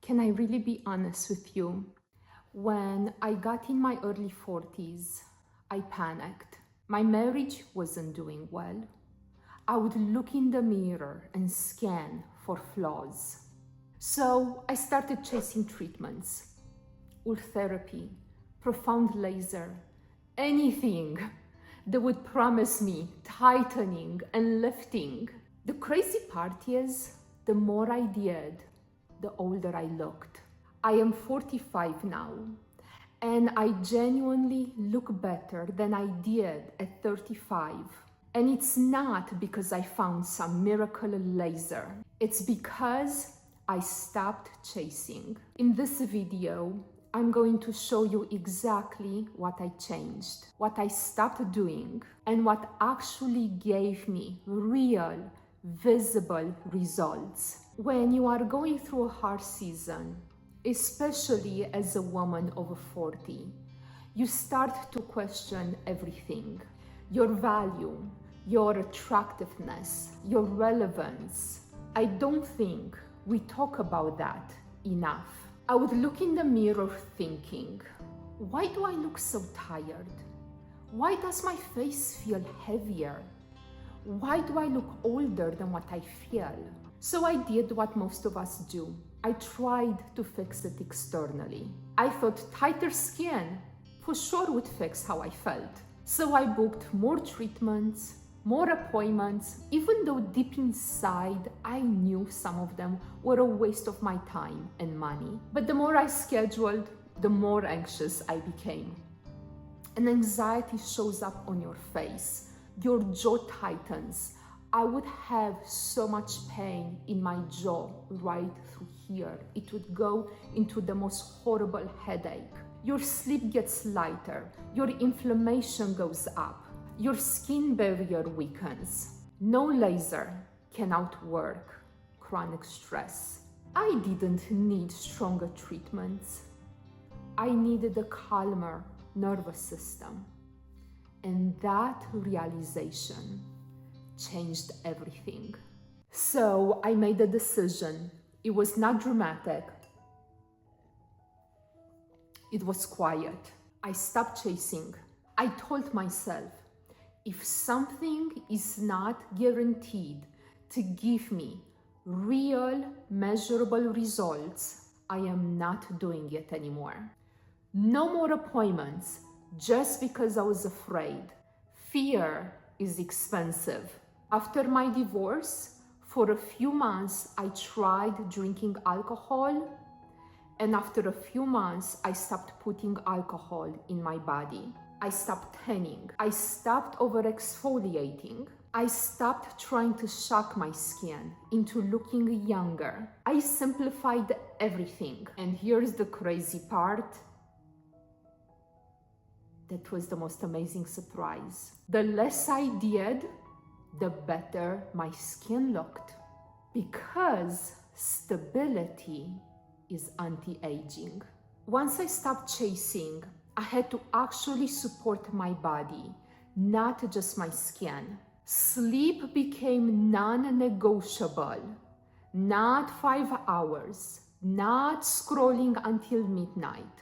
Can I really be honest with you? When I got in my early 40s, I panicked. My marriage wasn't doing well. I would look in the mirror and scan for flaws. So I started chasing treatments, Ultherapy, profound laser, anything that would promise me tightening and lifting. The crazy part is, the more I did, the older I looked. I am 45 now, and I genuinely look better than I did at 35. And it's not because I found some miracle laser. It's because I stopped chasing. In this video, I'm going to show you exactly what I changed, what I stopped doing, and what actually gave me real, visible results. When you are going through a hard season, especially as a woman over 40, you start to question everything. Your value, your attractiveness, your relevance. I don't think we talk about that enough. I would look in the mirror thinking, why do I look so tired? Why does my face feel heavier? Why do I look older than what I feel? So I did what most of us do. I tried to fix it externally. I thought tighter skin for sure would fix how I felt. So I booked more treatments, more appointments, even though deep inside I knew some of them were a waste of my time and money. But the more I scheduled, the more anxious I became. And anxiety shows up on your face. Your jaw tightens. I would have so much pain in my jaw right through here. It would go into the most horrible headache. Your sleep gets lighter. Your inflammation goes up. Your skin barrier weakens. No laser can outwork chronic stress. I didn't need stronger treatments. I needed a calmer nervous system. And that realization changed everything. So I made a decision. It was not dramatic. It was quiet. I stopped chasing. I told myself, if something is not guaranteed to give me real, measurable results, I am not doing it anymore. No more appointments just because I was afraid. Fear is expensive. After my divorce, for a few months, I tried drinking alcohol, and after a few months, I stopped putting alcohol in my body. I stopped tanning. I stopped over-exfoliating. I stopped trying to shock my skin into looking younger. I simplified everything. And here's the crazy part. That was the most amazing surprise. The less I did, the better my skin looked. Because stability is anti-aging. Once I stopped chasing, I had to actually support my body, not just my skin. Sleep became non-negotiable. Not 5 hours, not scrolling until midnight.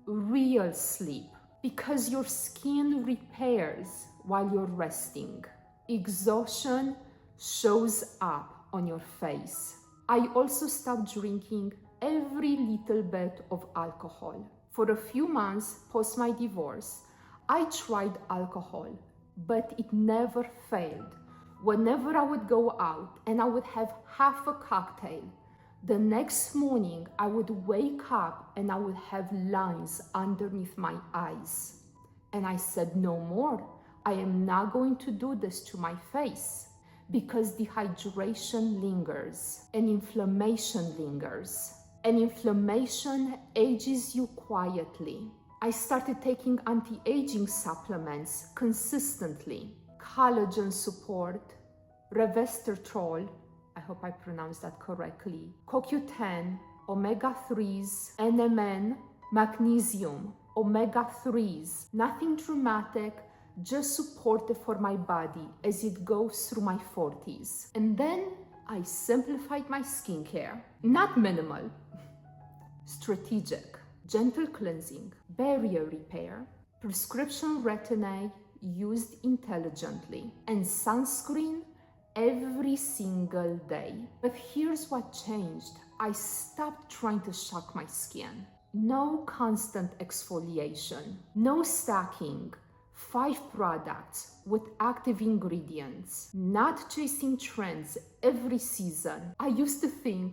Real sleep, because your skin repairs while you're resting. Exhaustion shows up on your face. I also stopped drinking every little bit of alcohol. For a few months post my divorce, I tried alcohol, but it never failed. Whenever I would go out and I would have half a cocktail, the next morning I would wake up and I would have lines underneath my eyes. And I said, no more. I am not going to do this to my face, because dehydration lingers and inflammation lingers. And inflammation ages you quietly. I started taking anti-aging supplements consistently. Collagen support, resveratrol, I hope I pronounced that correctly, CoQ10, omega-3s, NMN, magnesium, omega-3s. Nothing dramatic, just supportive for my body as it goes through my 40s. And then I simplified my skincare. Not minimal. strategic, gentle cleansing, barrier repair, prescription retin-A used intelligently, and sunscreen every single day. But here's what changed. I stopped trying to shock my skin. No constant exfoliation, no stacking, 5 products with active ingredients, not chasing trends every season. I used to think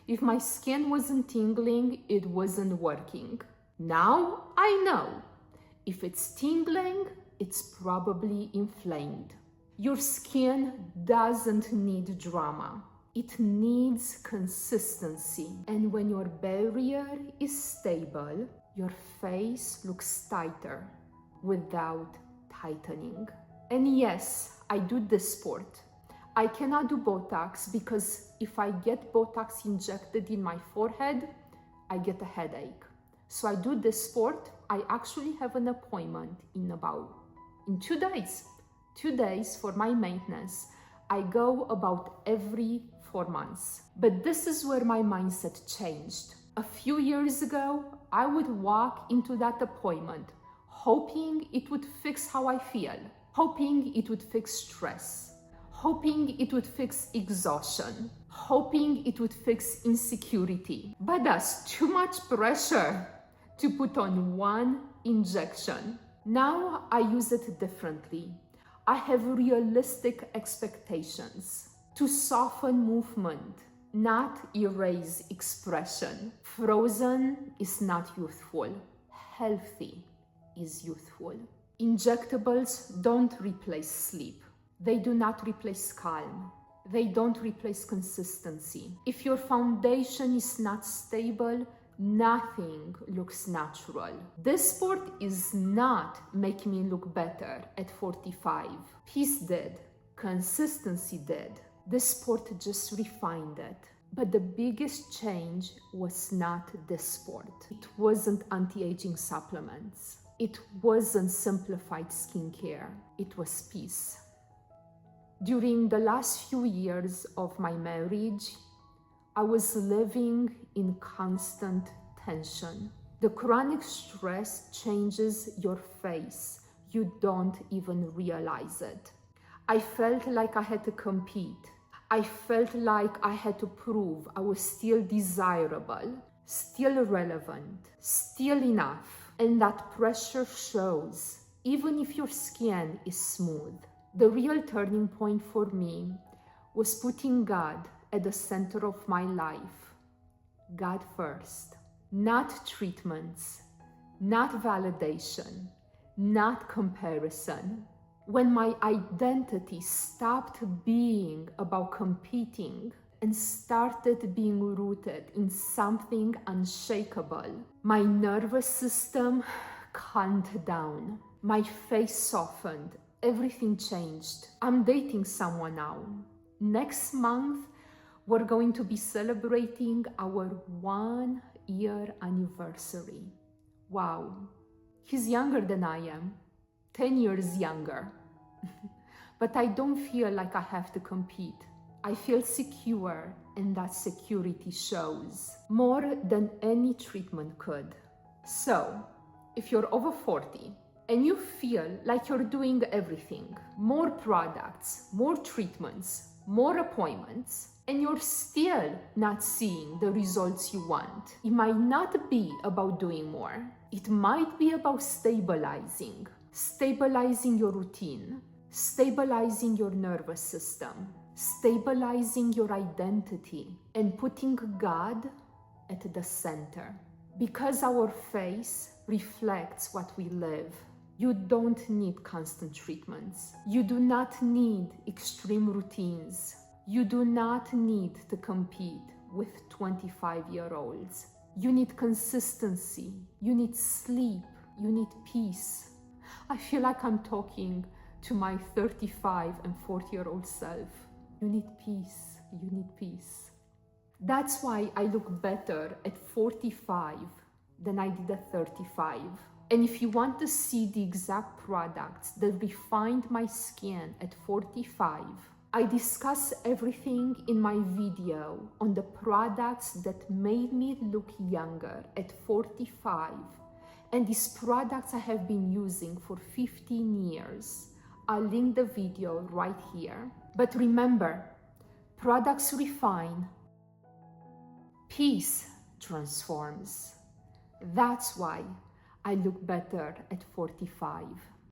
if my skin wasn't tingling, it wasn't working. Now I know. If it's tingling, it's probably inflamed. Your skin doesn't need drama. It needs consistency. And when your barrier is stable, your face looks tighter without tightening. And yes, I do this sport. I cannot do Botox because if I get Botox injected in my forehead, I get a headache. So I do this sport. I actually have an appointment in 2 days. 2 days for my maintenance. I go about every 4 months. But this is where my mindset changed. A few years ago, I would walk into that appointment hoping it would fix how I feel, hoping it would fix stress, hoping it would fix exhaustion, hoping it would fix insecurity. But that's too much pressure to put on one injection. Now I use it differently. I have realistic expectations to soften movement, not erase expression. Frozen is not youthful. Healthy is youthful. Injectables don't replace sleep. They do not replace calm. They don't replace consistency. If your foundation is not stable, nothing looks natural. This sport is not making me look better at 45. Peace did. Consistency did. This sport just refined it. But the biggest change was not this sport. It wasn't anti-aging supplements. It wasn't simplified skincare. It was peace. During the last few years of my marriage, I was living in constant tension. The chronic stress changes your face. You don't even realize it. I felt like I had to compete. I felt like I had to prove I was still desirable, still relevant, still enough. And that pressure shows, even if your skin is smooth. The real turning point for me was putting God at the center of my life. God first. Not treatments, not validation, not comparison. When my identity stopped being about competing and started being rooted in something unshakable, my nervous system calmed down. My face softened. Everything changed. I'm dating someone now. Next month, we're going to be celebrating our 1-year anniversary. Wow. He's younger than I am, 10 years younger. But I don't feel like I have to compete. I feel secure, and that security shows more than any treatment could. So, if you're over 40 and you feel like you're doing everything, more products, more treatments, more appointments, and you're still not seeing the results you want, it might not be about doing more. It might be about stabilizing your routine, stabilizing your nervous system, stabilizing your identity, and putting God at the center. Because our face reflects what we live. You don't need constant treatments. You do not need extreme routines. You do not need to compete with 25-year-olds. You need consistency. You need sleep. You need peace. I feel like I'm talking to my 35 and 40-year-old self. You need peace. You need peace. That's why I look better at 45 than I did at 35. And if you want to see the exact products that refined my skin at 45, I discuss everything in my video on the products that made me look younger at 45, and these products I have been using for 15 years. I'll link the video right here. But remember, products refine, peace transforms. That's why I look better at 45.